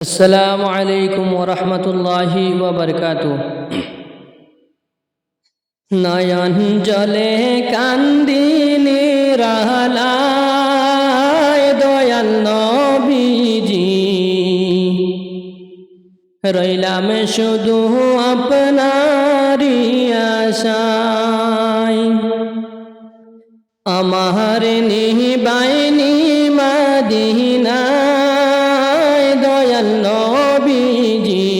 আসসালামু আলাইকুম ওয়া রাহমাতুল্লাহি ওয়া বারাকাতুহু। নয়ন জলে কান্দি নিরালায় দয়াল নবীজি, রইলাম শুধু আপনারই আশায়। আমার নিবাইনি মদিনায় দয়াল নবীজি,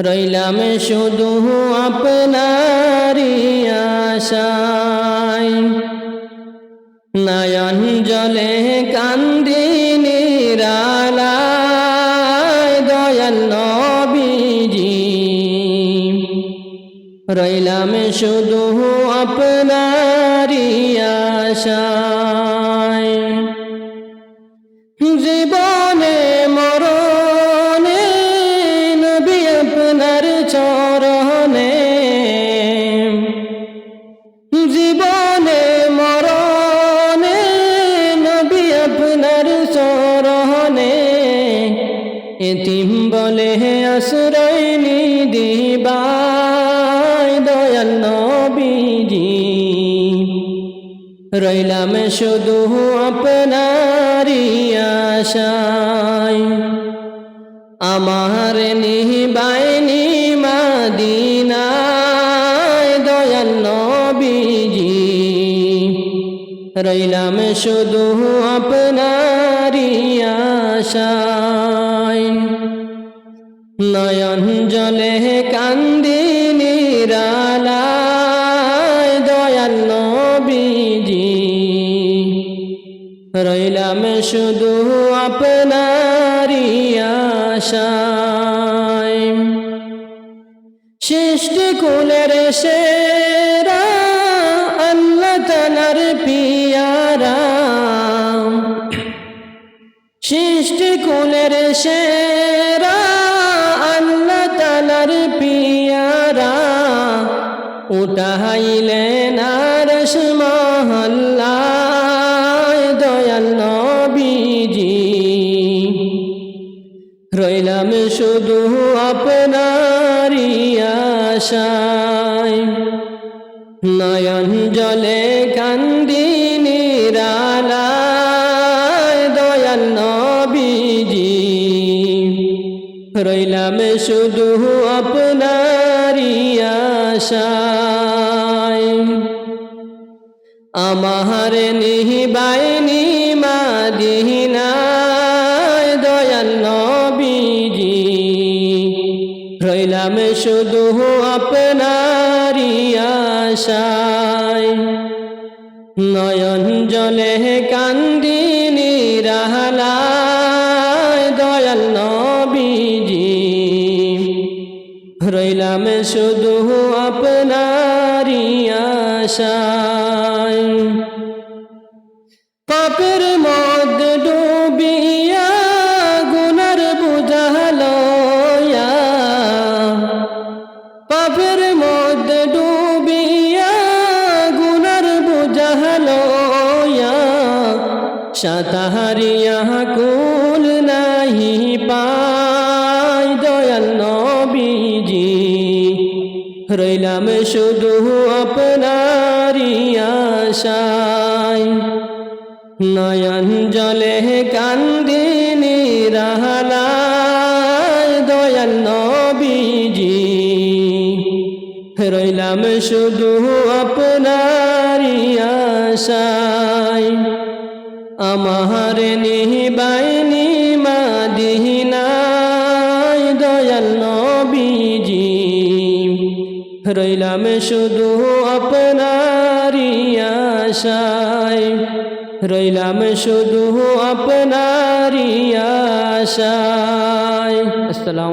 রইলাম শুধু আপনারই আশায়। নয়ন জলে কান্দি নিরালায় দয়াল নবীজি, রইলাম শুধু আপনারই আশায়। জীবনে মরণে নবী আপনার চরণে, জীবনে মরণে নবী আপনার চরণে, এতিম বলে আশ্রয় দিবায় দয়াল নবীজি, রইলাম শুধু আপনারই আশায়। আমার নিবাইনি মদিনায় দয়াল নবীজি, রইলাম শুধু আপনারই আশায়। নয়ন জলে কান্দি নিরালায় দয়াল নবীজি, রইলাম শুধু আপনারই আশায়। সৃষ্টি কুলের সেরা আল্লাহ তাআলার পিয়ারা, সৃষ্টি কুলের সেরা আল্লাহ তাআলার পিয়ারা, উঠাইলেন আরশ মহল্লায় দয়াল নবীজি, রইলাম শুধু আপনারই আশায়। নয়ন জলে কান্দি নিরালায় দয়াল নবীজি, রইলাম শুধু আপনারই আশায়। আমার নিবাইনি মদিনায় দয়াল নবীজি, রইলাম শুধু আপনারই আশায়। নয়ন জলে কান্দি নিরালায় দয়াল নবীজি, রইলাম শুধু আপনারই আশায়। পাপের মধ্যে ডুবিয়া গুনার বোঝা লইয়া, পাপের মধ্যে ডুবিয়া গুনার বোঝা লইয়া, সাতাহারিয়া কুল নাহি পায় দয়াল নবীজি, রইলাম শুধু আপনারই আশায়। নয়ন জলে কান্দি নিরালায় দয়াল নবীজি, রইলাম শুধু আপনারই আশায়। আমার নিবাইনি মদিনায় দয়াল নবীজি, রইলাম শুধু আপনারই আশায়, রইলাম শুধু আপনারই আশায়। আসসালামু